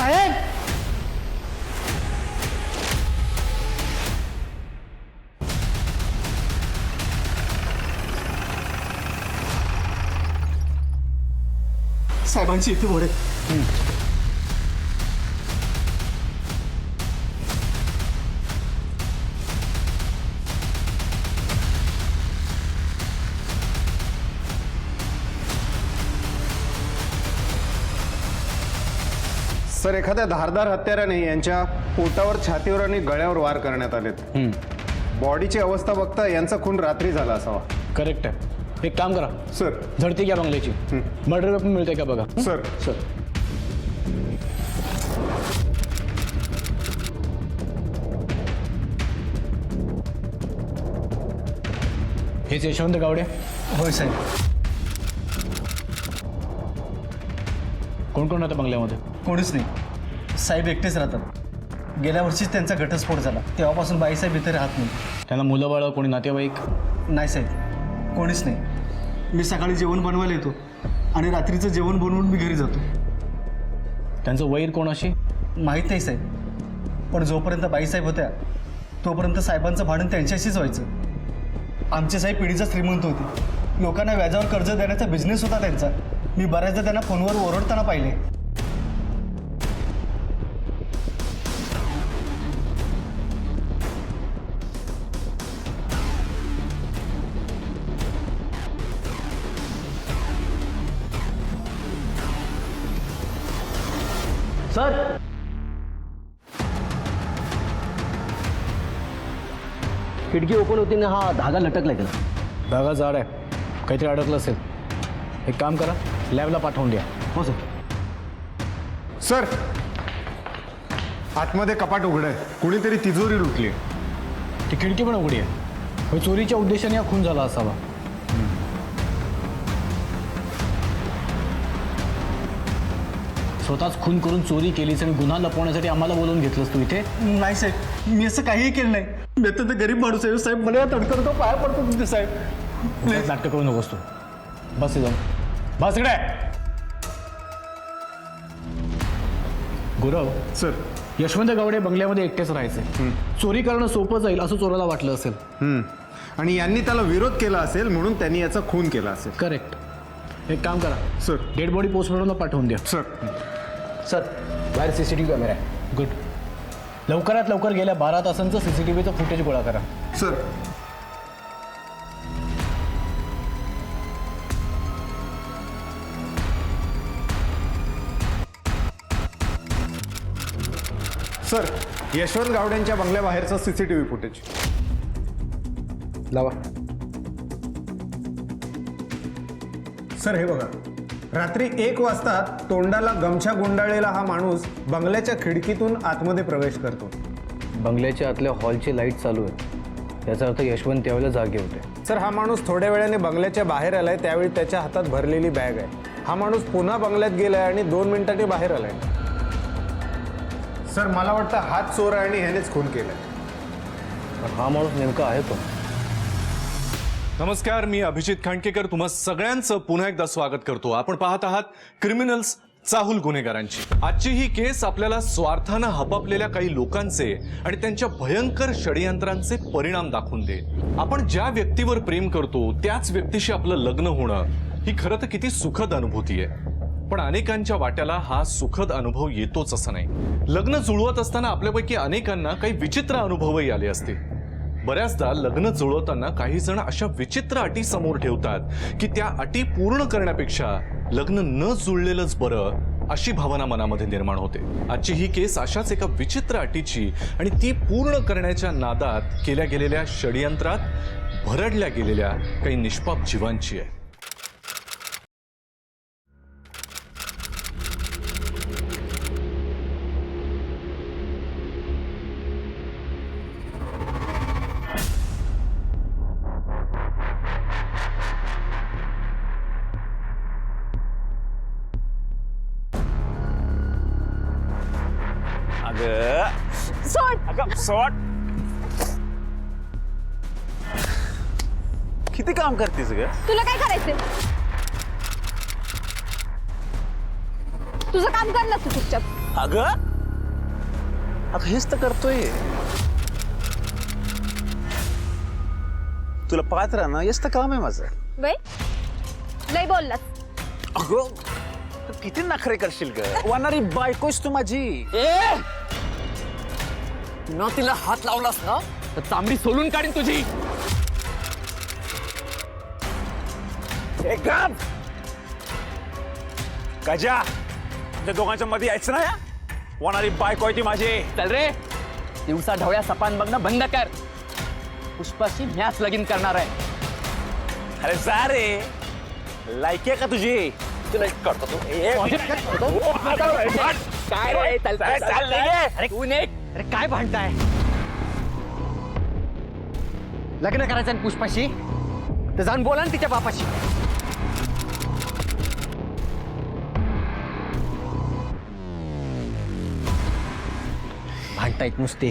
साहेब साहेबांची इथे मोडे सर, एखाद्या धारदार हत्याराने यांच्या पोटावर, छातीवर आणि गळ्यावर वार करण्यात आलेत. बॉडीची अवस्था बघता यांचा खून रात्री झाला असावा. करेक्ट आहे. एक काम करा सर. झडती घ्या बंगल्याची. मर्डर वेपन मिळते का बघा. सर. सर हेच यशवंत गावडे. होय साहेब. कोण कोण राहतं बंगल्यामध्ये? कोणीच नाही साहेब, एकटेच राहतात. गेल्या वर्षीच त्यांचा घटस्फोट झाला, तेव्हापासून बाईसाहेब इथे राहत नाही. त्यांना मुलं बाळ कोणी नातेवाईक? नाही साहेब, कोणीच नाही. मी सकाळी जेवण बनवायला येतो आणि रात्रीचं जेवण बनवून मी घरी जातो. त्यांचं वैर कोणाशी? माहीत नाही साहेब, पण जोपर्यंत बाईसाहेब होत्या तोपर्यंत साहेबांचं भांडण त्यांच्याशीच व्हायचं. आमचे साहेब पिढीचा श्रीमंत होते. लोकांना व्याजावर कर्ज देण्याचा बिझनेस होता त्यांचा. मी बऱ्याचदा त्यांना फोनवर ओरडताना पाहिले. सर खिडकी ओपन होती ना, हा धागा लटकला गेला. धागा जाड आहे, काहीतरी अडकलं असेल. एक काम करा, लॅबला पाठवून द्या. हो सर. सर, आतमध्ये कपाट उघडं आहे. कुणीतरी तिजोरी लुटली. ती खिडकी पण उघडी आहे. होय, चोरीच्या उद्देशाने हा खून झाला असावा. स्वतःच खून करून चोरी केलीस आणि गुन्हा लपवण्यासाठी आम्हाला बोलवून घेतलंस तू इथे? नाही साहेब, मी असं काहीही केलं नाही. मी तर गरीब माणूस आहे साहेब. मला तडकरतो, पाया पडतो तुमचे साहेब. प्लीज नाटक करू नकोस तू. बस जाऊन बस इकडे. गुरव. सर. यशवंत गावडे बंगल्यामध्ये एकटेच राहायचे. चोरी करणं सोपं जाईल असं चोराला वाटलं असेल. आणि यांनी त्याला विरोध केला असेल म्हणून त्यांनी याचा खून केला असेल. करेक्ट. एक काम करा सर. डेड बॉडी पोस्टमॉर्टमला पाठवून द्या. सर. सर बाहेर CCTV कॅमेरा आहे. गुड. लवकरात लवकर गेल्या 12 तासांचं CCTVचं फुटेज गोळा करा. सर. सर, यशवंत गावड्यांच्या बंगल्याबाहेरचं CCTV फुटेज लावा. सर, हे बघा. रात्री 1 वाजता तोंडाला गमछा गुंडाळलेला हा माणूस बंगल्याच्या खिडकीतून आतमध्ये प्रवेश करतो. बंगल्याच्या आतल्या हॉलची लाईट चालू आहे, याचा अर्थ यशवंत त्यावेळेला जागे होते. सर, हा माणूस थोड्या वेळाने बंगल्याच्या बाहेर आलाय. त्यावेळी त्याच्या हातात भरलेली बॅग आहे. हा माणूस पुन्हा बंगल्यात गेलाय आणि 2 मिनिटांनी बाहेर आलाय. सर, मला वाटतं हाच चोर आहे आणि ह्यानेच खून केलाय. पण हा माणूस नेमका आहे तो. नमस्कार, मी अभिजित खांडकेकर तुम्हा सगळ्यांचं पुन्हा एकदा स्वागत करतो. आपण पाहत आहात क्रिमिनल्स, चाहूल गुन्हेगारांची. आजची ही केस आपल्याला स्वार्थानं हपपलेल्या काही लोकांचे आणि त्यांच्या भयंकर षडयंत्रांचे परिणाम दाखवून देईल. आपण ज्या व्यक्तीवर प्रेम करतो त्याच व्यक्तीशी आपलं लग्न होणं ही खरं तर किती सुखद अनुभूती आहे. पण अनेकांच्या वाट्याला हा सुखद अनुभव येतोच असं नाही. लग्न जुळवत असताना आपल्यापैकी अनेकांना काही विचित्र अनुभवही आले असतील. बऱ्याचदा लग्न जुळवताना काही जण अशा विचित्र अटी समोर ठेवतात की त्या अटी पूर्ण करण्यापेक्षा लग्न न जुळलेलंच बरं अशी भावना मनामध्ये निर्माण होते. आजची ही केस अशाच एका विचित्र अटीची आणि ती पूर्ण करण्याच्या नादात केल्या गेलेल्या षडयंत्रात भरडल्या गेलेल्या काही निष्पाप जीवांची आहे. सोड. किती काम करतेस ग? तुला काय करायचंय? तुझं काम कर ना तू चुपचाप. अगं अगं हेच तर करतोय. तुला पाहत राहणं हेच तर काम आहे माझं. वे लय बोललास. अगं किती नखरे करशील ग. वाणारी बायकोच तू माझी. न तिला हात लावलास ना तर चांबडी सोलून काढीन तुझी. एक काम गजा त्या दोघांच्या मध्ये यायचं ना. या वाणारी बायको आहे ती माझी. चल रे दिवसा ढवळ्या सपान बघणं बंद कर. पुष्पाशी मॅच लगीन करणार आहे. अरे जा रे. लायकी आहे का तुझी. तुला करतो तू. काय रे चल चल, चल, चल. अरे तू ने अरे काय भांडताय? लग्न करायचं आहे पुष्पाशी तर जाऊन बोला ना तिच्या बापाशी. भांडतायत नुसते.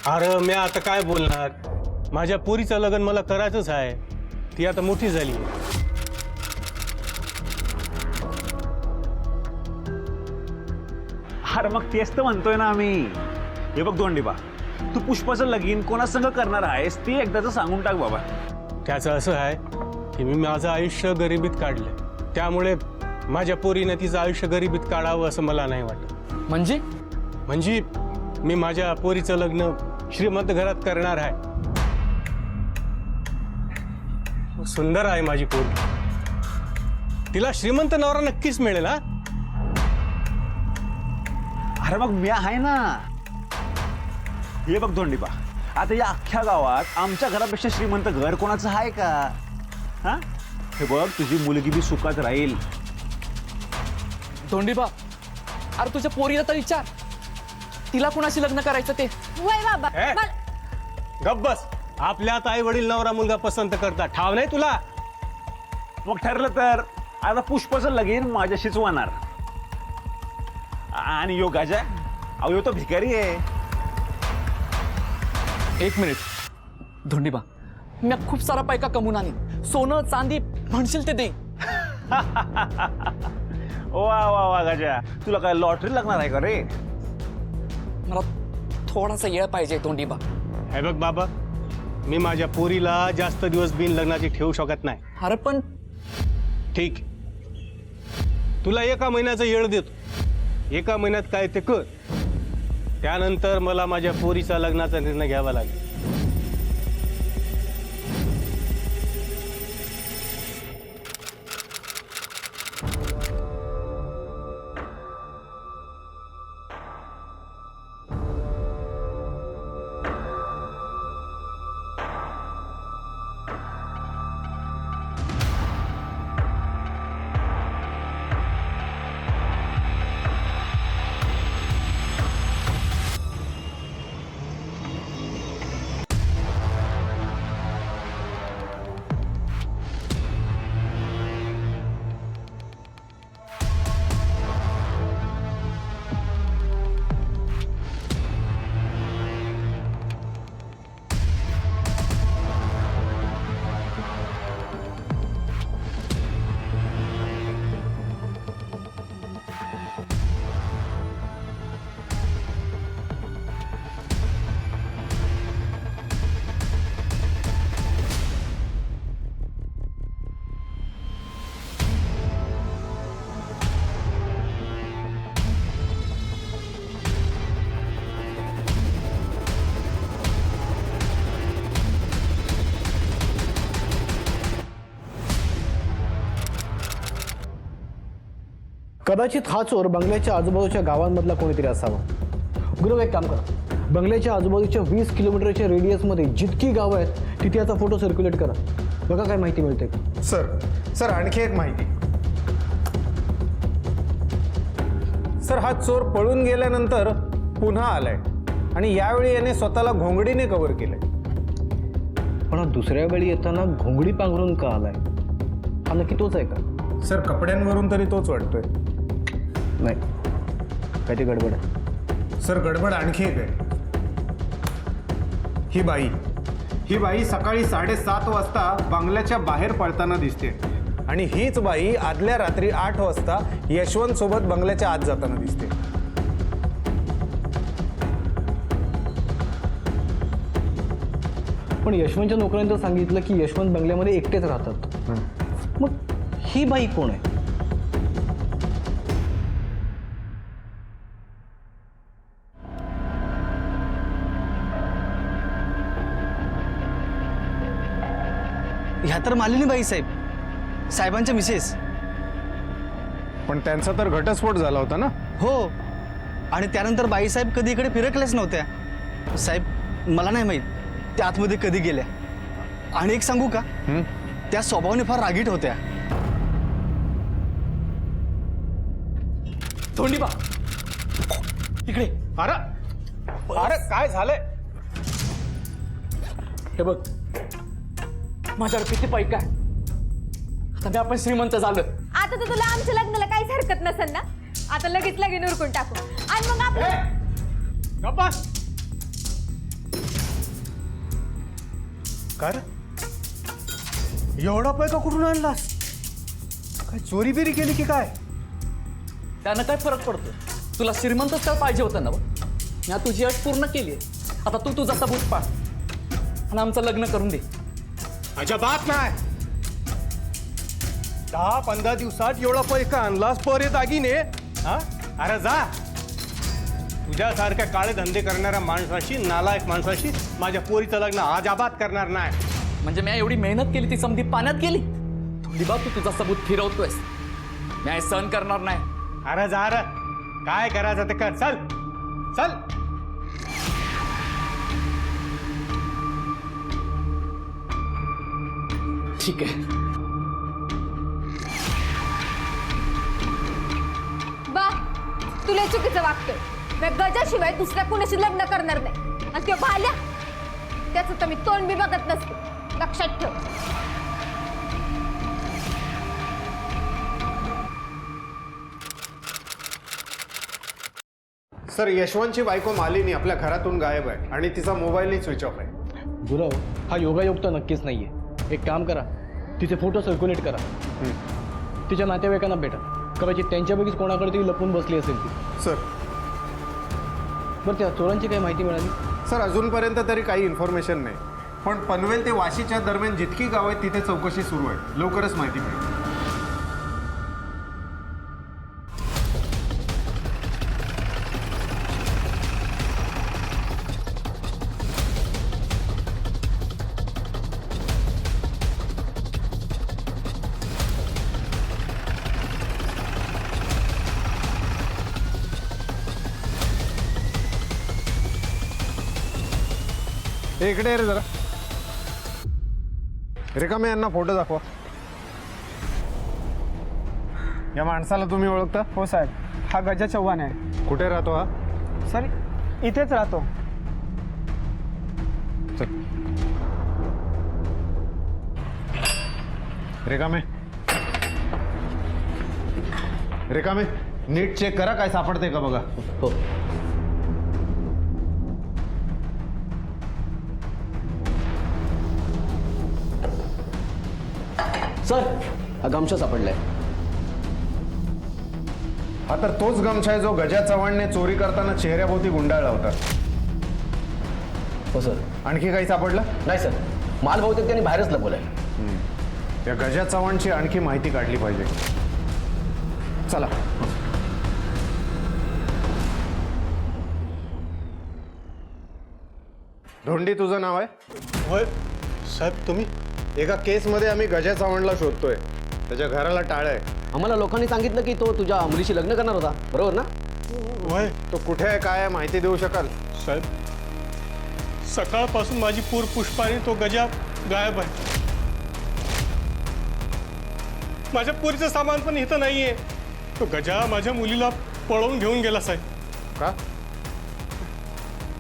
अरे मी आता काय बोलणार. माझ्या पोरीचं लग्न मला करायचंच आहे. ती आता मोठी झाली. अरे मग तेच तर म्हणतोय ना आम्ही. हे बघ दोंडीबा तू पुष्पाचं लगीन कोणासंग करणार आहेस ती एकदाच सांगून टाक बाबा. त्याचं असं आहे की मी माझं आयुष्य गरिबीत काढलं. त्यामुळे माझ्या पोरीने तिचं आयुष्य गरिबीत काढावं असं मला नाही वाटत. म्हणजे मी माझ्या पोरीचं लग्न श्रीमंत घरात करणार आहे. सुंदर आहे माझी पोरी. तिला श्रीमंत नवरा नक्कीच मिळेल. हा अरे मग मी आहे ना. हे बघ दोंडीबा आता या अख्ख्या गावात आमच्या घरापेक्षा श्रीमंत घर कोणाचं आहे का. हा हे बघ तुझी मुलगी बी सुखात राहील. धोंडीबा अरे तुझ्या पोरीला तर विचार तिला कुणाशी लग्न करायचं ते. वय बाबा ए? गप्प बस. आपल्यात आई वडील नवरा मुलगा पसंत करतात. ठाव नाही तुला. मग ठरलं तर आता पुष्पाचं लगीन माझ्याशीच होणार. आणि यो गाजा अहो यो तो भिकारी आहे. एक मिनिट धोंडीबा मी खूप सारा पैका कमवून आणीन. सोनं चांदी म्हणशील ते दे. वा वा वा गाजा तुला काय लॉटरी लागणार आहे का रे. मला थोडासा येळ पाहिजे धोंडीबा. हे बघ बाबा मी माझ्या पोरीला जास्त दिवस बिन लग्नाची ठेवू शकत नाही. अरे पण ठीक तुला एका महिन्याचा येळ देतो. एका महिन्यात काय ते कर. त्यानंतर मला माझ्या पोरीचा लग्नाचा निर्णय घ्यावा लागेल. कदाचित हा चोर बंगल्याच्या आजूबाजूच्या गावांमधला कोणीतरी असावा. गुरु एक काम करा. बंगल्याच्या आजूबाजूच्या 20 किलोमीटरच्या रेडियसमध्ये जितकी गावं आहेत तिथे याचा फोटो सर्क्युलेट करा. बघा काय माहिती मिळते का. सर आणखी एक माहिती. सर हा चोर पळून गेल्यानंतर पुन्हा आलाय आणि यावेळी याने स्वतःला घोंगडीने कव्हर केलंय. पण हा दुसऱ्या वेळी येताना घोंगडी पांघरून का आलाय. हा नक्की तोच आहे का. सर कपड्यांवरून तरी तोच वाटतोय. नाही काय ते गडबड आहे. सर गडबड आणखी एक आहे. ही बाई सकाळी 7:30 वाजता बंगल्याच्या बाहेर पळताना दिसते आणि हीच बाई आदल्या रात्री 8 वाजता यशवंत सोबत बंगल्याच्या आत जाताना दिसते. पण यशवंतच्या नोकऱ्याने तर सांगितलं की यशवंत बंगल्यामध्ये एकटेच राहतात. मग ही बाई कोण आहे? ह्या तर मालिनी बाई साहेब, साहेबांच्या मिसेस. पण त्यांचा तर घटस्फोट झाला होता ना. हो, आणि त्यानंतर बाईसाहेब कधी इकडे फिरकल्याच नव्हत्या. साहेब मला नाही माहीत त्या आतमध्ये कधी गेल्या. आणि एक सांगू का, त्या स्वभावाने फार रागीट होत्या. धोंडीबा इकडे. अरे अरे काय झालंय? हे बघ, माझ्यावर किती पैका आहे. आता आपण श्रीमंत झालो. आता तर तुला आमच्या लग्नाला काहीच हरकत नसेल ना. आता लगेच लगीन उरकून टाकू आणि मग आपलं गप्पा. काय रे? एवढा पैका कुठून आणलास? काय चोरी बिरी केली की काय? त्यानं काय फरक पडतो? तुला श्रीमंतच काय पाहिजे होतं ना. मी तुझी अट पूर्ण केली आहे. आता तू तुझा सबूत पाड आणि आमचं लग्न करून दे. अजिबात नाही. 10-15 दिवसात एवढा पैका आणलास, परे दागिने. हा? अरे जा. तुझ्यासारख्या काळे धंदे करणाऱ्या माणसाशी, नालायक माणसाशी माझ्या पोरीचं लग्न अजिबात करणार नाही. म्हणजे मी एवढी मेहनत केली ती समधी पाण्यात गेली. धोंडीबा तू तुझा सबूत फिरवतोयस. मी सहन करणार नाही. अरे जा रे. काय करायचं ते कर. चल चल. ठीक आहे. बा तुला चुकीचं वागतोय. मी गजाशिवाय दुसऱ्या कुणाशी लग्न करणार नाही. आणि ते भाल्या त्याचं तर मी तोंड बी बघत नसते. लक्षात ठेव. सर, यशवंतची बायको मालिनी आपल्या घरातून गायब आहे आणि तिचा मोबाईलही स्विच ऑफ आहे. गुरव, हा योगायोग तर नक्कीच नाहीये. एक काम करा, तिचे फोटो सर्क्युलेट करा. तिच्या नातेवाईकांना भेटा. कदाचित त्यांच्यापैकीच कोणाकडे ती लपून बसली असेल ती. सर बरं, त्या चोरांची काही माहिती मिळाली? सर अजूनपर्यंत तरी काही इन्फॉर्मेशन नाही. पण पनवेल ते वाशीच्या दरम्यान जितकी गाव आहेत तिथे चौकशी सुरू आहे. लवकरच माहिती मिळेल. इकडे ये रे जरा. रिकामे यांना फोटो दाखवा. या माणसाला तुम्ही ओळखता? हो साहेब, हा गजा चव्हाण आहे. कुठे राहतो हा? सर इथेच राहतो. चल. रिकामे रिकामे नीट चेक करा काय सापडते का बघा. हो. सर, हा गमछा सापडलाय. हा तर तोच गमछा आहे जो गजा चव्हाणने चोरी करताना चेहऱ्याभोवती गुंडाळला होता. हो सर. आणखी काही सापडलं? नाही सर, माल बहुतेक त्यांनी बाहेरच लपवलाय. या गजा चव्हाणची आणखी माहिती काढली पाहिजे. चला. धोंडी तुझं नाव आहे? होय साहेब. तुम्ही? एका केसमध्ये आम्ही गजा चव्हाणला शोधतोय. त्याच्या घराला टाळ आहे. आम्हाला लोकांनी सांगितलं की तो तुझ्या मुलीशी लग्न करणार होता, बरोबर ना? होय तो कुठे आहे, काय आहे, माहिती देऊ शकाल? साहेब, सकाळपासून माझी पूर पुष्पाने तो गजा गायब आहे. माझ्या पुरीचं सामान पण इथं नाहीये. तो गजा माझ्या मुलीला पळवून घेऊन गेला साहेब. का?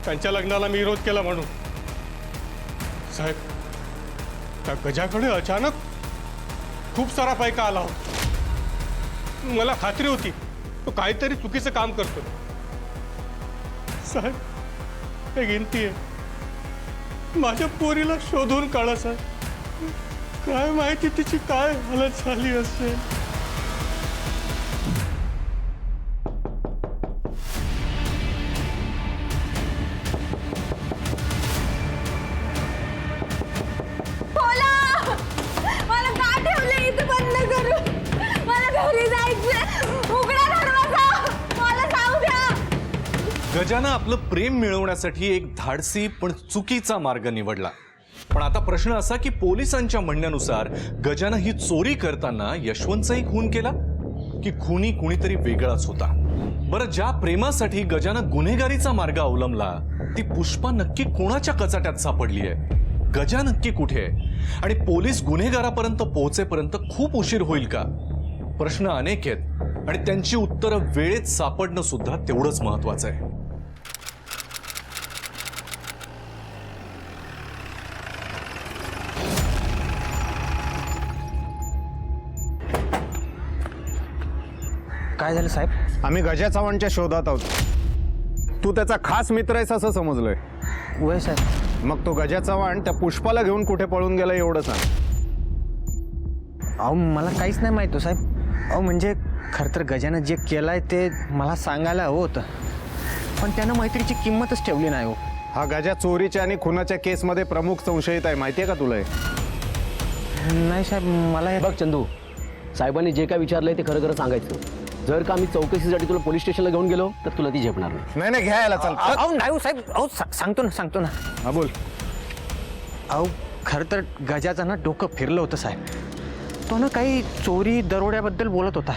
त्यांच्या लग्नाला मी विरोध केला म्हणून. साहेब, त्या गजाकडे अचानक खूप सारा पैका आला होता. मला खात्री होती तो काहीतरी चुकीचं काम करतो. साहेब, एक विनंती आहे, माझ्या पोरीला शोधून काढा साहेब. काय माहिती तिची काय हालत झाली असेल. बोला मला का ठेवलं इथे बंद करून. मला घरी जायचं. उघडा दरवाजा. मला जाऊ द्या. गजानं आपलं प्रेम मिळवण्यासाठी एक धाडसी पण चुकीचा मार्ग निवडला. पण आता प्रश्न असा की पोलिसांच्या म्हणण्यानुसार गजानं ही चोरी करताना यशवंतचाही खून केला की खुनी कुणीतरी वेगळाच होता. बरं, ज्या प्रेमासाठी गजानं गुन्हेगारीचा मार्ग अवलंबला ती पुष्पा नक्की कोणाच्या कचाट्यात सापडली आहे? गजा नक्की कुठे आहे आणि पोलीस गुन्हेगारापर्यंत पोहोचेपर्यंत खूप उशीर होईल का? प्रश्न अनेक आहेत आणि त्यांची उत्तरं वेळेत सापडणं सुद्धा तेवढंच महत्वाचं आहे. काय झालं साहेब? आम्ही गजा चव्हाणच्या शोधात आहोत. तू त्याचा खास मित्र आहेस असं समजलोय. वय साहेब. मग तो गजा चव्हाण त्या पुष्पाला घेऊन कुठे पळून गेला एवढं सांग. अहो मला काहीच नाही माहिती साहेब. अहो म्हणजे खरं तर गजानं जे केलंय ते मला सांगायला हवं होतं, पण त्यानं मैत्रीची किंमतच ठेवली नाही हो. हा गजा चोरीच्या आणि खुनाच्या केसमध्ये प्रमुख संशयित आहे, माहितीये का तुला? नाही साहेब मला बघ चंदू, साहेबांनी जे काय विचारलंय ते खरं खरं सांगायचं. जर का मी चौकशीसाठी तुला पोलीस स्टेशनला घेऊन गेलो तर तुला ती झेपणार नाही. नाही घ्यायला चल. अहो नाही हो साहेब. अहो सांगतो ना. हा बोल. अहो खरं तर गजाचं ना डोकं फिरलं होतं साहेब. तो ना काही चोरी दरोड्याबद्दल बोलत होता.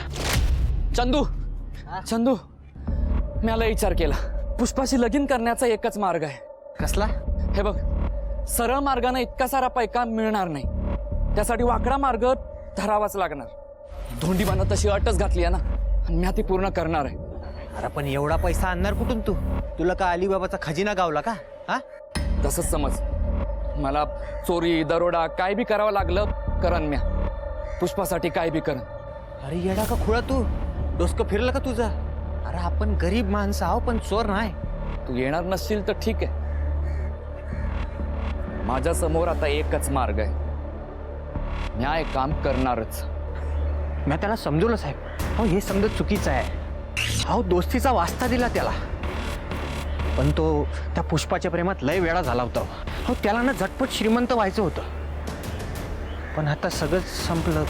चंदू मला विचार केला. पुष्पाशी लगीन करण्याचा एकच मार्ग आहे. कसला? हे बघ, सरळ मार्गाने इतका सारा पैका मिळणार नाही. त्यासाठी वाकडा मार्ग धरावाच लागणार. धोंडीबानं तशी अटच घातली आहे ना, आणि मी ती पूर्ण करणार आहे. अरे पण एवढा पैसा आणणार कुठून तू? तुला का अलिबाबाचा खजिना गावला का? हा तसंच समज. मला चोरी दरोडा काय बी करावं लागलं करन म्या. पुष्पासाठी काय बी करन. अरे येडा का खुळा तू? डोसकं फिरलं का तुझं? अरे आपण गरीब माणसं आहो पण चोर नाही. तू येणार नसशील तर ठीक आहे. माझ्या समोर आता एकच मार्ग आहे. न्याय काम करणारच. मी त्याला समजवलं साहेब. अहो हे समजत चुकीचं आहे. अहो दोस्तीचा वास्ता दिला त्याला, पण तो त्या पुष्पाच्या प्रेमात लय वेळा झाला होता. हो त्याला ना झटपट श्रीमंत व्हायचं होतं, पण आता सगळंच संपलं.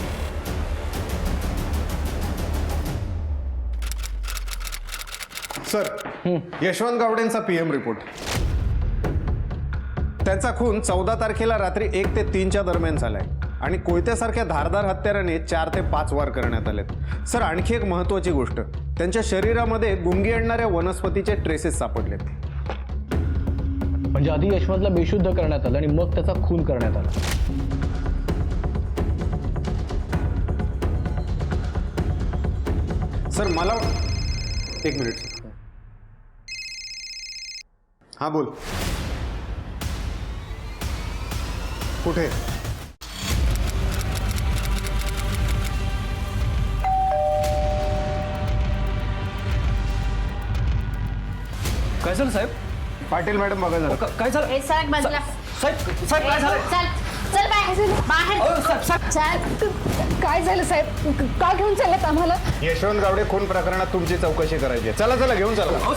सर, यशवंत गावडेंचा PM रिपोर्ट. त्यांचा खून 14 तारखेला रात्री 1 ते 3च्या दरम्यान झालाय आणि कोयत्यासारख्या धारदार हत्याराने 4 ते 5 वार करण्यात आलेत. सर, आणखी एक महत्वाची गोष्ट, त्यांच्या शरीरामध्ये गुंगी आणणाऱ्या वनस्पतीचे ट्रेसेस सापडलेत. म्हणजे आधी यशवंतला बेशुद्ध करण्यात आलं आणि मग त्याचा खून करण्यात आला. सर मला एक मिनिट. हा बोल. कुठे? काय झालं साहेब? पाटील मॅडम बघा जरा. काय झालं? हे साहेब बाजूला. साहेब काय झालं? चल बाहेर. काय झालं साहेब? का घेऊन चालत आम्हाला? यशवंत गावडे खून प्रकरणात तुमची चौकशी करायची आहे. चला घेऊन चला.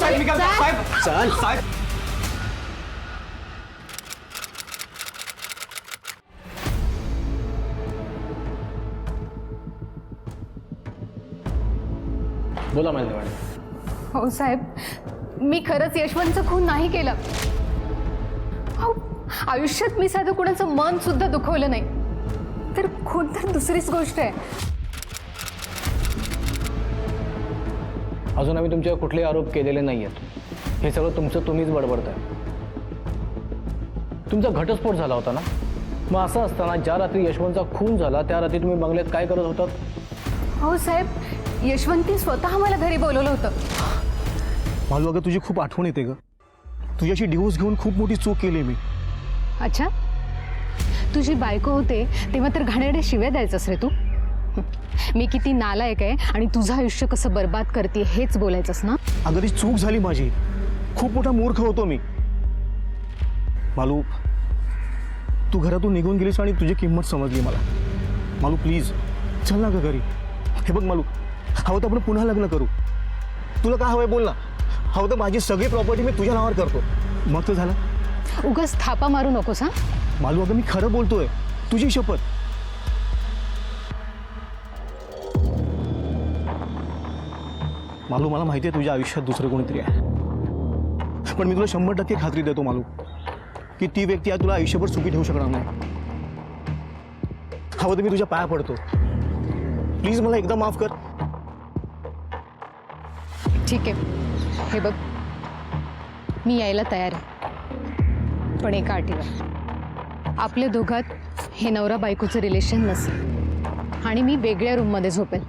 साहेब बोला माहिती मॅडम. हो साहेब, मी खरंच यशवंतचं खून नाही केलं. हो, आयुष्यात मी साधं कुणाचं मन सुद्धा दुखवलं नाही. तर खून तर दुसरीच गोष्ट आहे. अजून आम्ही तुमच्यावर कुठलेही आरोप केलेले नाही आहेत. हे सगळं तुमचं तुम्हीच बडबडताय. तुमचा घटस्फोट झाला होता ना, मग असं असताना ज्या रात्री यशवंतचा खून झाला त्या रात्री तुम्ही बंगल्यात काय करत होतात? हो साहेब, यशवंतने स्वतः मला घरी बोलवलं होतं. मालू, अगं तुझी खूप आठवण येते ग. तुझ्याशी डिवोर्स घेऊन खूप मोठी चूक केली मी. अच्छा, तुझी बायको होते तेव्हा तर घाणेरड्या शिव्या द्यायचंस रे तू. मी किती नालायक आहे आणि तुझं आयुष्य कसं बर्बाद करते हेच बोलायचंस ना. अगं ती चूक झाली माझी. खूप मोठा मूर्ख होतो मी. मालू, तू घरातून निघून गेलीस आणि तुझी किंमत समजली मला. मालू प्लीज चल ना ग घरी. हे बघ मालू, हवं तर आपण पुन्हा लग्न करू. तुला काय हवंय बोल ना. हवं तर माझी सगळी प्रॉपर्टी मी तुझ्या नावावर करतो. मग तर झालं. उगाच थापा मारू नकोस हा. मालू अगं मी खरं बोलतोय, तुझी शपथ. मालू मला माहिती आहे तुझ्या आयुष्यात दुसरं कोणीतरी आहे, पण मी तुला 100% खात्री देतो मालू की ती व्यक्ती आज तुला आयुष्यभर सुखी ठेवू शकणार नाही. हवं तर मी तुझ्या पाया पडतो, प्लीज मला एकदा माफ कर. ठीक आहे, हे बघ मी यायला तयार आहे, पण एका अटीवर. आपल्या दोघात हे नवरा बायकोचं रिलेशन नसेल आणि मी वेगळ्या रूममध्ये झोपेल.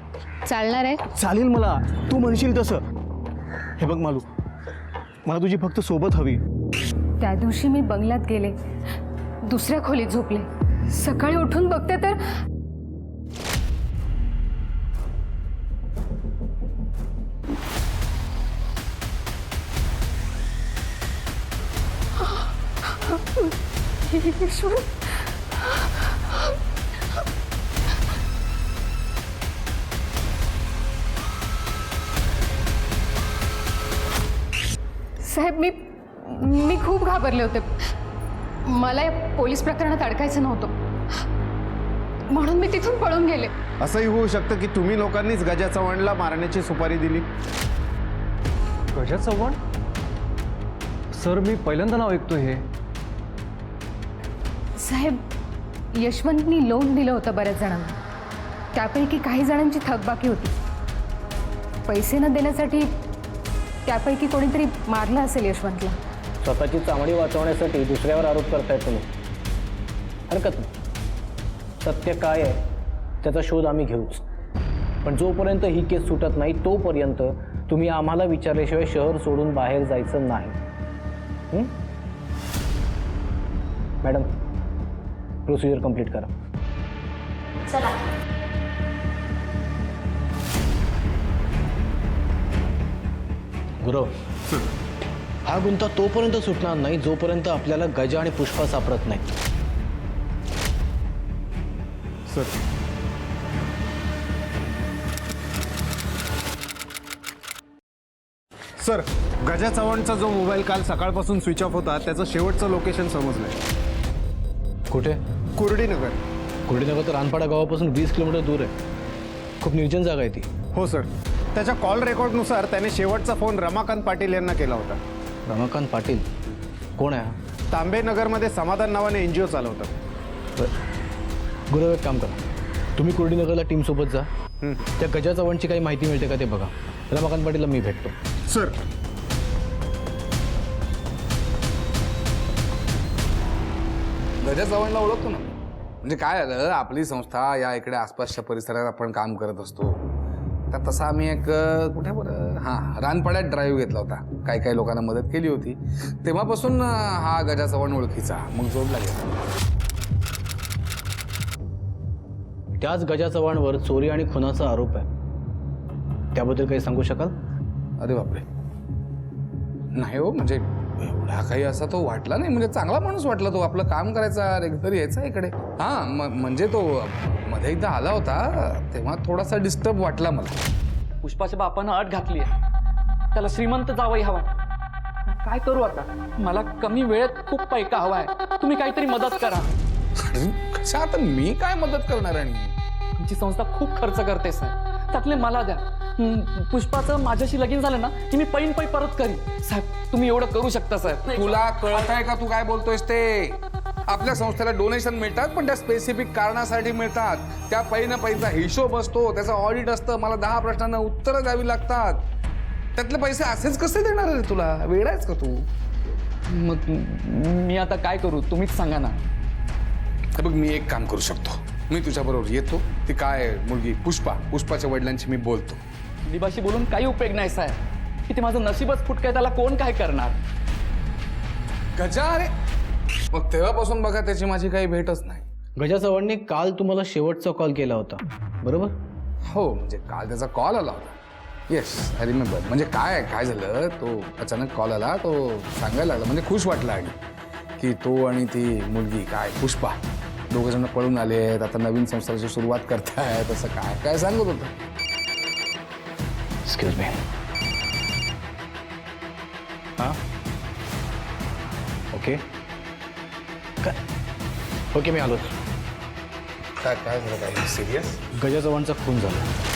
चालणार आहे? चालेल मला, तू म्हणशील तसं. हे बघ मालू, मला तुझी फक्त सोबत हवी. त्या दिवशी मी बंगल्यात गेले, दुसऱ्या खोलीत झोपले. सकाळी उठून बघते तर साहेब, मी खूप घाबरले होते. मला या पोलीस प्रकरणात अडकायचं नव्हतं, म्हणून मी तिथून पळून गेले. असंही होऊ शकतं की तुम्ही लोकांनीच गजा चव्हाणला मारण्याची सुपारी दिली. गजा चव्हाण? सर मी पहिल्यांदा नाव ऐकतोय हे. साहेब, यशवंतनी लोन दिलं होतं बऱ्याच जणांना. त्यापैकी काही जणांची थकबाकी होती. पैसे न देण्यासाठी त्यापैकी कोणीतरी मारलं असेल यशवंतला. स्वतःची चामडी वाचवण्यासाठी दुसऱ्यावर आरोप करताय तुम्ही. हरकत नाही, सत्य काय आहे त्याचा शोध आम्ही घेऊच. पण जोपर्यंत ही केस सुटत नाही तोपर्यंत तुम्ही आम्हाला विचारल्याशिवाय शहर सोडून बाहेर जायचं नाही. मॅडम, प्रोसिजर कंप्लीट करा. गुरव, हा गुंता तोपर्यंत सुटणार नाही जोपर्यंत आपल्याला गजा आणि पुष्पा सापडत नाही. सर सर गजा चव्हाणचा जो मोबाईल काल सकाळपासून स्विच ऑफ होता त्याचं शेवटचं लोकेशन समजलंय. कुठे? कुर्डीनगर. कुर्डीनगर तर रानपाडा गावापासून 20 किलोमीटर दूर आहे. खूप निर्जन जागा आहे ती. हो सर, त्याच्या कॉल रेकॉर्डनुसार त्याने शेवटचा फोन रमाकांत पाटील यांना केला होता. रमाकांत पाटील कोण आहे? तांबेनगरमध्ये समाधान नावाने NGO चालवतात. गुरव, एक काम करा, तुम्ही कुर्डीनगरला टीमसोबत जा. त्या गजा चव्हाणची काही माहिती मिळते का ते बघा. रमाकांत पाटीलला मी भेटतो. सर गजा चव्हाणला ओळखतो ना. म्हणजे काय झालं, आपली संस्था या इकडे आसपासच्या परिसरात आपण काम करत असतो. तर तसा आम्ही एक कुठे बरं रानपाड्यात ड्राईव्ह घेतला होता. काही लोकांना मदत केली होती. तेव्हापासून हा गजा चव्हाण ओळखीचा, मग जोडला गेला. त्याच गजा चव्हाणवर चोरी आणि खुनाचा आरोप आहे. त्याबद्दल काही सांगू शकाल? अरे बापरे, नाही हो, म्हणजे एवढा काही असा तो वाटला नाही. म्हणजे चांगला माणूस वाटला तो. आपलं काम करायचा, रेग्युलर यायचा इकडे. म्हणजे तो मध्ये एकदा आला होता तेव्हा थोडासा डिस्टर्ब वाटला मला. पुष्पाच्या बापानं अट घातली आहे, त्याला श्रीमंत जावई हवाय. काय करू आता? मला कमी वेळेत खूप पैका हवाय. तुम्ही काहीतरी मदत करा. कशा आता मी काय मदत करणार? आणि तुमची संस्था खूप खर्च करते साहेब, त्यातले मला द्या. पुष्पाचं माझ्याशी लगीन झालं ना की मी पैन परत करीन. साहेब, तुम्ही एवढं करू शकता साहेब? तुला कळत आहे का तू काय बोलतोयस ते? आपल्या संस्थेला डोनेशन मिळतात, पण त्या स्पेसिफिक कारणासाठी मिळतात. त्या पैचा हिशोब असतो, त्याचं ऑडिट असतं. मला 10 प्रश्नांना उत्तरं द्यावी लागतात. त्यातले पैसे असेच कसे देणार आहे तुला? वेडायच का तू? मग मी आता काय करू, तुम्हीच सांगा ना. बघ, मी एक काम करू शकतो. मी तुझ्याबरोबर येतो. ती काय मुलगी पुष्पाच्या वडिलांशी मी बोलतो. दिबाशी बोलून काही उपयोग नाही साहेब. की ते माझं नशीबच फुटकं, त्याला कोण काय करणार? गजा, अरे मग तेव्हापासून बघा त्याची माझी काही भेटच नाही. गजा चव्हाणने काल तुम्हाला शेवटचा कॉल केला होता, बरोबर? हो, म्हणजे काल त्याचा कॉल आला होता. Yes, I remember. म्हणजे काय झालं, तो अचानक कॉल आला. तो सांगायला लागला, म्हणजे खुश वाटला आणि की तो आणि ती मुलगी काय पुष्पा दोघं जण पळून आले आहेत, आता नवीन संसाराची सुरुवात करतायत, असं काय काय सांगत होतं. Excuse me. हां ओके ओके मी आलोच. काय काय झालं, काय सिरियस? गजा चव्हाणचा खून झाला.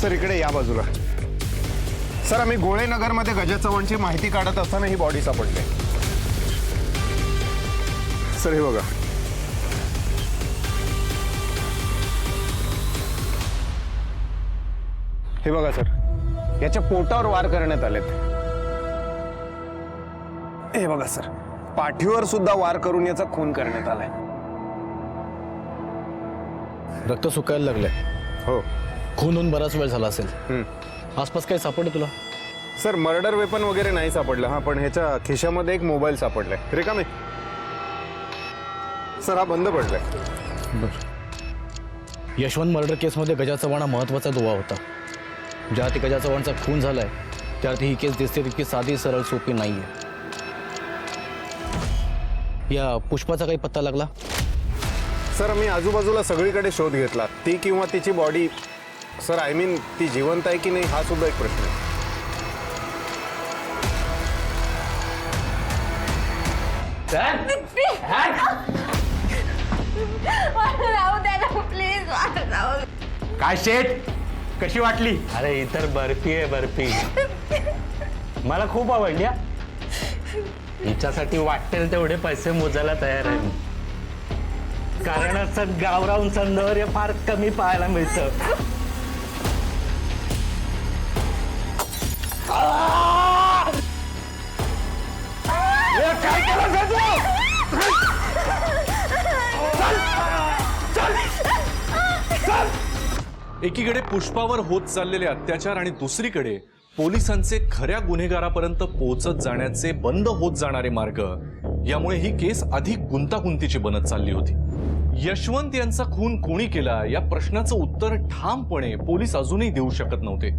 सर इकडे या बाजूला. सर आम्ही गोळेनगरमध्ये गजा चव्हाणची माहिती काढत असताना ही बॉडी सापडली. सर हे बघा. हे बघा सर, याच्या पोटावर वार करण्यात आलेत. हे बघा सर, पाठीवर सुद्धा वार करून याचा खून करण्यात आलाय. रक्त सुकायला लागलंय. हो खून होऊन बराच वेळ झाला असेल. आसपास काही सापडलं तुला? सर मर्डर वेपन वगैरे नाही सापडलं. हा पण ह्याच्या खिशामध्ये एक मोबाईल सापडलाय. रिकामे. सर हा बंद पडलाय. यशवंत मर्डर केसमध्ये गजा चव्हाण हा महत्वाचा दुवा होता. ज्या अर्थी गजा चव्हाणचा खून झालाय त्या अर्थी ही केस दिसते तितकी साधी सरळ सोपी नाहीये. या पुष्पाचा काही पत्ता लागला? सर मी आजूबाजूला सगळीकडे शोध घेतला. ती किंवा तिची बॉडी, सर आय मीन ती जिवंत आहे की नाही हा सुद्धा एक प्रश्न आहे. काय शेठ, कशी वाटली? अरे इतर बर्फी आहे बर्फी. मला खूप आवडली. हिच्यासाठी वाटेल तेवढे पैसे मोजायला तयार आहे मी. कारण असं गावरान सौंदर्य फार कमी पाहायला मिळतं. काय केलं? एकीकडे पुष्पावर होत चाललेले अत्याचार आणि दुसरीकडे पोलिसांचे खऱ्या गुन्हेगारापर्यंत पोहोचत जाण्याचे बंद होत जाणारे मार्ग, यामुळे ही केस अधिक गुंतागुंतीची बनत चालली होती. यशवंत यांचा खून कोणी केला या प्रश्नाचं उत्तर ठामपणे पोलीस अजूनही देऊ शकत नव्हते.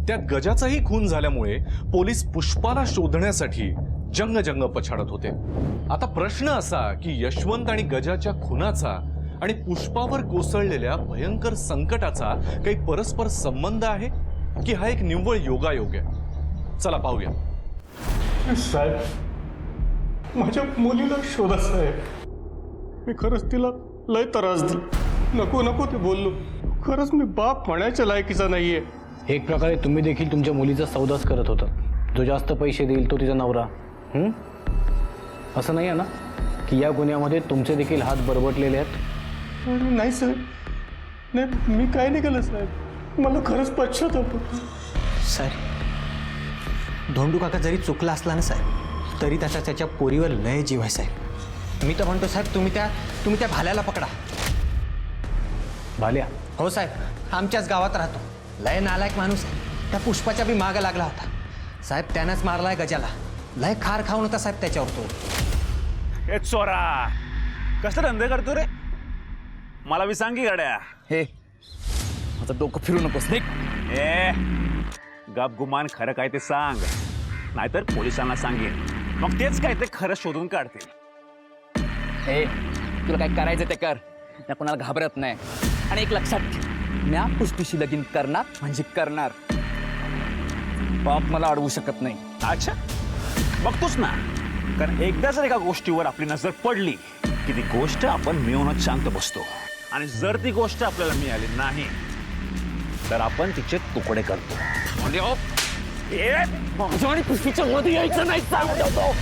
त्यात गजाचाही खून झाल्यामुळे पोलीस पुष्पाला शोधण्यासाठी जंग पछाडत होते. आता प्रश्न असा की यशवंत आणि गजाच्या खुनाचा आणि पुष्पावर कोसळलेल्या भयंकर संकटाचा काही परस्पर संबंध आहे की हा एक निव्वळ योगायोग आहे? चला पाहूया. साहेब माझ्या मुलीला शोधा साहेब. मी खरंच तिला लय त्रास दिला. नको नको ते बोललो. खरंच मी बाप म्हणायच्या लायकीचा नाहीये. एक प्रकारे तुम्ही देखील तुमच्या मुलीचा सौदाच करत होता. जो जास्त पैसे देईल तो तिचा नवरा. असं नाही आहे ना की या गुन्ह्यामध्ये तुमचे देखील हात बरबटलेले आहेत? नाही साहेब, नाही मी काय नाही केलं साहेब. मला खरंच पश्चाताप होतो. साहेब धोंडू काका जरी चुकला असला ना साहेब, तरी त्याच्या पोरीवर लय जीव आहे साहेब. मी तर म्हणतो साहेब तुम्ही त्या भाल्याला पकडा. भाल्या? हो साहेब, आमच्याच गावात राहतो. लय नालायक माणूस आहे. त्या पुष्पाच्या बी मागं लागला होता साहेब. त्यानंच मारलाय गजाला. लय खार खाऊन होता साहेब त्याच्यावर तो. हे चोरा कसं धंदे करतो रे? मला बी सांगी गाड्या. हे आता डोकं फिरू नकोस. ए गप गुमान खरं काय ते सांग, नाहीतर पोलिसांना सांगेन. मग तेच काय ते खरं शोधून काढतील. हे तुला काय करायचं ते कर. त्या कोणाला घाबरत नाही. आणि एक लक्षात ठेव, म्या पुष्पीशी लगीन करणार म्हणजे करणार. बाप मला अडवू शकत नाही. अच्छा बघतोस ना, कारण एकदा जर एका गोष्टीवर आपली नजर पडली की ती गोष्ट आपण मिळवण्यात शांत बसतो. आणि जर ती गोष्ट आपल्याला मिळाली नाही तर आपण तिचे तुकडे करतो. माझ्या आणि पुष्पीच्या मध्ये यायचं नाही सांगत होतो.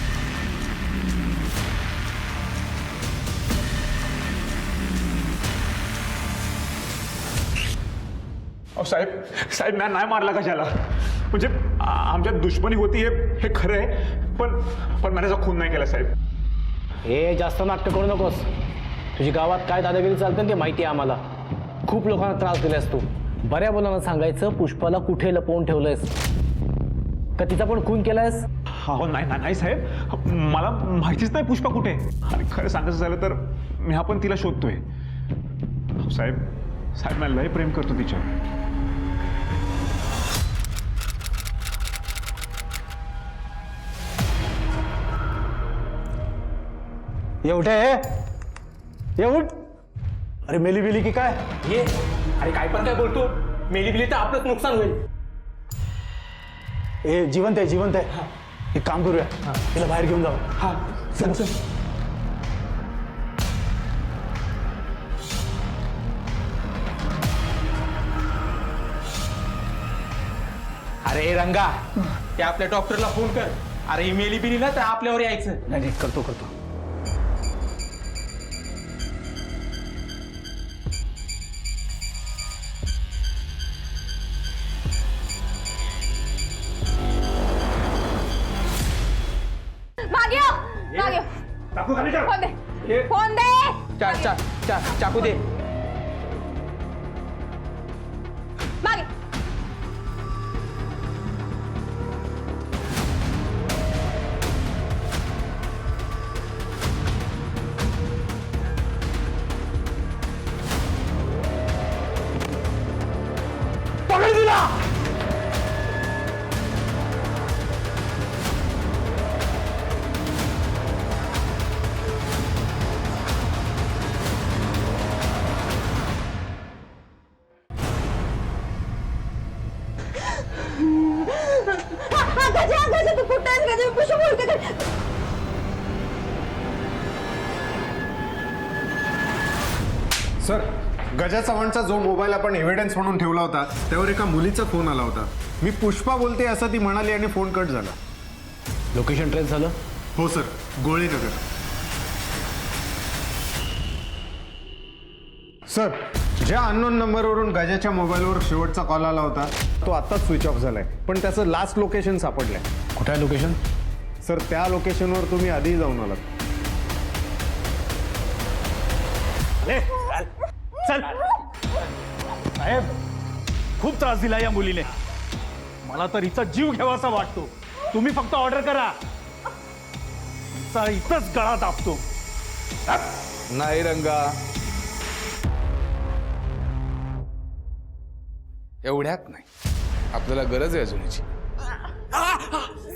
साहेब मी नाही मारला कशाला. म्हणजे आमच्यात दुश्मनी होती हे खरं आहे, पण माझ्याचा खून नाही केला साहेब. हे जास्त नाटक करू नकोस. तुझी गावात काय दादागिरी चालते ते माहिती आहे आम्हाला. खूप लोकांना त्रास दिलास तू. बऱ्या बोलांना सांगायचं पुष्पाला कुठे लपवून ठेवलंयस का तिचा पण खून केलायस? हो नाही साहेब, मला माहितीच नाही पुष्पा कुठे. आणि खरं सांगायचं झालं तर मी आपण तिला शोधतोय. साहेब मी लय प्रेम करतो तिच्यावर. एवढे एवढ अरे मेली बिली की काय? ये अरे काय पण काय बोलतो, मेली बिली तर आपलंच नुकसान होईल. ए जिवंत आहे. एक काम करूया, तिला बाहेर घेऊन जाऊ. हा चल. अरे रंगा, ते आपल्या डॉक्टरला फोन कर. अरे ही मेली बिली ना तर आपल्यावर यायचं. नाही करतो. फोन दे. चाकू दे. मागे. पकड दिला. गजा तू कुठे आहेस? गजा पुष्पा बोलते का? सर, गजा चव्हाणचा जो मोबाईल आपण एव्हिडन्स म्हणून ठेवला होता त्यावर एका मुलीचा फोन आला होता. मी पुष्पा बोलते असं ती म्हणाली आणि फोन कट झाला. लोकेशन ट्रेस झालं? हो सर, गोळेनगर. सर, ज्या अननोन नंबरवरून गजाच्या मोबाईलवर शेवटचा कॉल आला होता तो आत्ताच स्विच ऑफ झालाय, पण त्याचं लास्ट लोकेशन सापडलंय. कुठं आहे लोकेशन? सर, त्या लोकेशनवर तुम्ही आधी जाऊन आलात. चल साहेब, खूप त्रास दिला या मुलीने. मला तर हिचा जीव घ्यावासा वाटतो. तुम्ही फक्त ऑर्डर करा, इथंच गळा दाबतो. नाही रंगा, एवढ्यात नाही. आपल्याला गरज आहे अजूनची.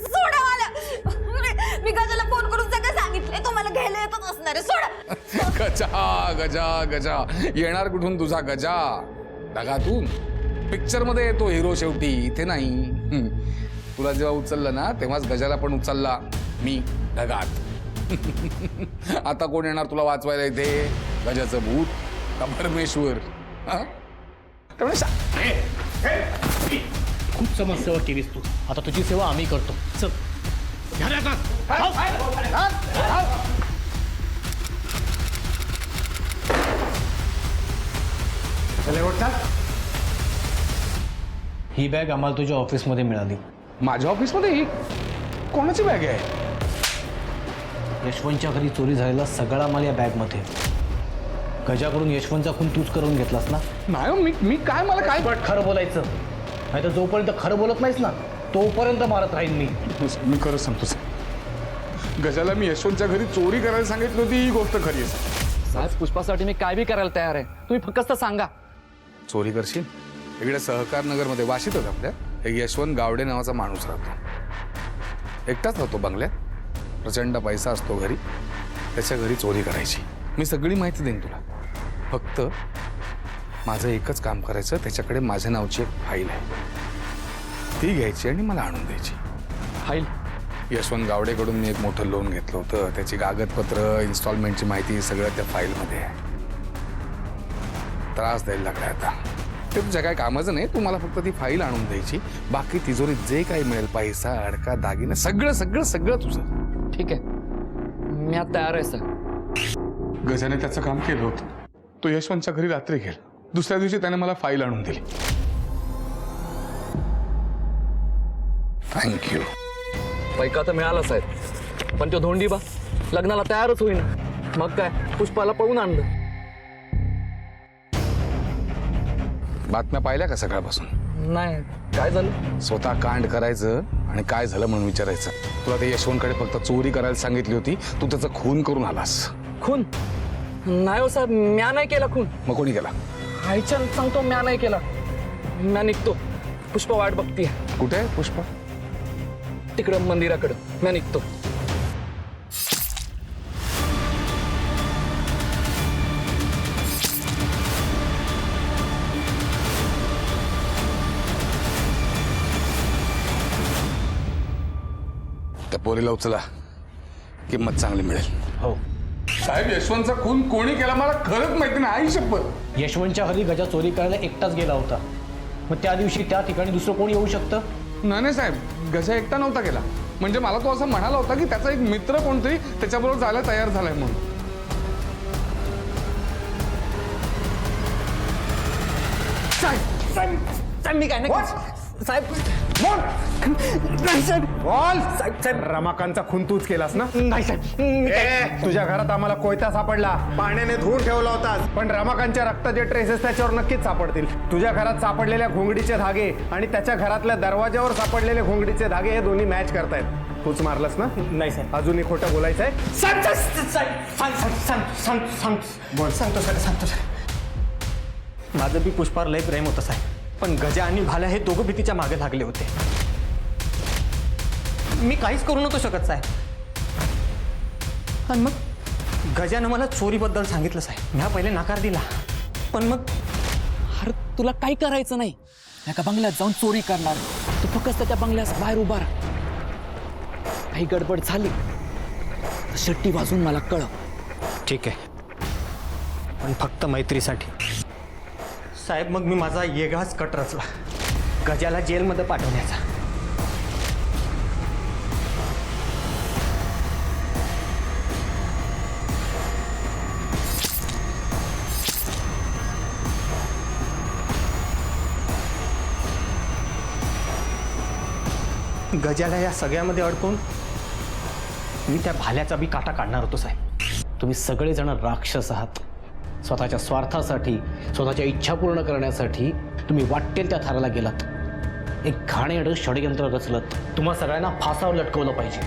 सोडा मला. मी गजाला फोन करून सगळं सांगितलंय. तुम्हाला घ्यायला येतच असणार आहे. सोडा. गजा गजा गजा येणार कुठून तुझा गजा? ढगातून. पिक्चर मध्ये येतो हिरो शेवटी, इथे नाही. तुला जेव्हा उचललं ना तेव्हाच गजाला पण उचलला मी ढगात. आता कोण येणार तुला वाचवायला इथे? गजाचं भूत का परमेश्वर? खूप समाजसेवा केलीस तू. आता तुझी सेवा आम्ही करतो. चल. ही बॅग आम्हाला तुझ्या ऑफिसमध्ये मिळाली. माझ्या ऑफिसमध्ये ही कोणाची बॅग आहे? यशवंतच्या घरी चोरी झालेला सगळा माल या बॅगमध्ये. गजाकडून यशवंतचा खून तूच करून घेतलास ना? नाही, मी काय, मला काय पण खरं बोलायचं नाही तर जोपर्यंत खरं बोलत नाहीस ना तोपर्यंत मारत राहीन मी. मी खरंच सांगतो साहेब. गजाला मी यशवंतच्या घरी चोरी करायला सांगितली होती, ही गोष्ट खरी आहे. आज पुष्पासाठी मी काय बी करायला तयार आहे. तुम्ही फक्त सांगा. चोरी करशील? इकडे सहकार नगरमध्ये वाशीतच आपल्या एक यशवंत गावडे नावाचा माणूस राहतो. एकटाच राहतो बंगल्यात. प्रचंड पैसा असतो घरी. त्याच्या घरी चोरी करायची. मी सगळी माहिती देईन तुला. फक्त माझं एकच काम करायचं, त्याच्याकडे माझ्या नावची एक फाईल आहे ती घ्यायची आणि मला आणून द्यायची. फाईल? यशवंत गावडेकडून मी एक मोठं लोन घेतलं होतं. त्याची कागदपत्र, इन्स्टॉलमेंटची माहिती सगळं त्या फाईलमध्ये आहे. त्रास द्यायला लागला आता. ते तुझ्या काय कामाचं नाही. तू मला फक्त ती फाईल आणून द्यायची. बाकी तिजोरीत जे काही मिळेल, पैसा, अडका, दागिने, सगळं सगळं सगळं तुझं. ठीक आहे, मी आता तयार आहे सर. गजाने त्याचं काम केलं होतं. तो यशवंतच्या घरी रात्री गेला. दुसऱ्या दिवशी त्याने मला फाईल आणून दिली. थँक्यू. पैका तर मिळालाच आहे, पण तो धोंडीबा लग्नाला तयारच होईना. मग काय, पुष्पाला पळून आणलं. बातम्या पाहिल्या का सकाळपासून? नाही, काय झालं? स्वतः कांड करायचं आणि काय झालं म्हणून विचारायचं. तुला ते यशवंतकडे फक्त चोरी करायला सांगितली होती, तू त्याचा खून करून आलास. खून नाही हो साहेब, म्या नाही केला खून. मग कोणी केला? आईच्या सांगतो, म्या नाही केला. म्या निघतो. पुष्पा वाट बघतीये कुठे आहे पुष्पा? तिकडं मंदिराकडं. म्या निघतो. त्या पोरीला उचला, किंमत चांगली मिळेल. हो. साहेब, यशवंतचा खून कोणी केला मला खरंच माहिती नाही. आई शपथ. यशवंतच्या घरी गजा चोरी करायला एकटाच गेला होता. मग त्या दिवशी त्या ठिकाणी दुसरं कोणी येऊ शकतं? नाही साहेब, गजा एकटा नव्हता गेला. म्हणजे मला तो असं म्हणाला होता की त्याचा एक मित्र कोणतरी त्याच्याबरोबर जायला तयार झालाय म्हणून. साहेब मी काय नाही साहेब. रमाकांतचा खून तूच केलास ना? नाही साहेब. तुझ्या घरात आम्हाला कोयता सापडला, पाण्याने धुवून ठेवला होतास, पण रमाकांतच्या रक्ताचे ट्रेसेस त्याच्यावर नक्कीच सापडतील. तुझ्या घरात सापडलेल्या घोंगडीचे धागे आणि त्याच्या घरातल्या दरवाजावर सापडलेले घोंगडीचे धागे हे दोन्ही मॅच करतायत. तूच मारलास ना? नाही साहेब. अजूनही खोटं बोलायचंय? सांगतो साहेब. माझं बी पुष्पावर लय प्रेम होतं साहेब, पण गजा आणि भाल्या हे दोघं भीतीच्या मागे लागले होते. मी काहीच करू नव्हतो शकत साहेब. आणि मग गजानं मला चोरीबद्दल सांगितलं साहेब. मी पहिले नकार दिला, पण मग अरे तुला काही करायचं नाही. एका बंगल्यात जाऊन चोरी करणार. तू फक्त त्या बंगल्यास बाहेर उभा राहा. काही गडबड झाली तर शिट्टी वाजून मला कळव. ठीक आहे, पण फक्त मैत्रीसाठी साहेब. मग मी माझा वेगळाच कट रचला, गजाला जेलमध्ये पाठवण्याचा. गजाला या सगळ्यामध्ये अडकून मी त्या भाल्याचा बी काटा काढणार होतो साहेब. तुम्ही सगळेजण राक्षस आहात. स्वतःच्या स्वार्थासाठी, स्वतःच्या इच्छा पूर्ण करण्यासाठी तुम्ही वाटेल त्या थराला गेलात. एक घाणेरडं षडयंत्र रचलत. तुम्हा सगळ्यांना फासावर लटकवलं पाहिजे.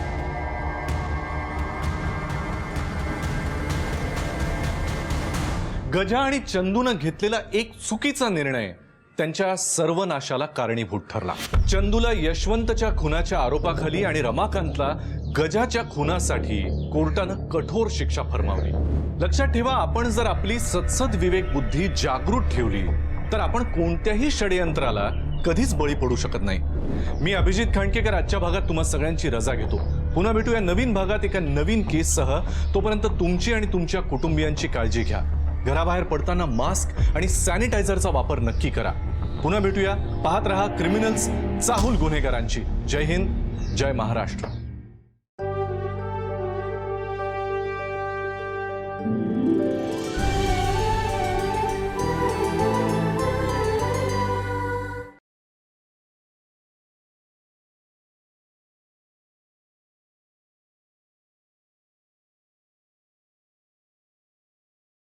गजा आणि चंदूनं घेतलेला एक चुकीचा निर्णय त्यांच्या सर्वनाशाला कारणीभूत ठरला. चंदूला यशवंतच्या खुनाच्या आरोपाखाली आणि रमाकांतला गजाच्या खुनासाठी कोर्टानं कठोर शिक्षा फरमावली. लक्षात ठेवा, आपण जर आपली सदसद विवेक बुद्धी जागृत ठेवली तर आपण कोणत्याही षडयंत्राला कधीच बळी पडू शकत नाही. मी अभिजित खांडकेकर आजच्या भागात तुम्हा सगळ्यांची रजा घेतो. पुन्हा भेटूया नवीन भागात एका नवीन केससह. तोपर्यंत तुमची आणि तुमच्या कुटुंबियांची काळजी घ्या. घराबाहेर पडताना मास्क आणि सॅनिटायझरचा वापर नक्की करा. पुन्हा भेटूया. पाहत रहा क्रिमिनल्स, चाहूल गुन्हेगारांची. जय हिंद, जय महाराष्ट्र.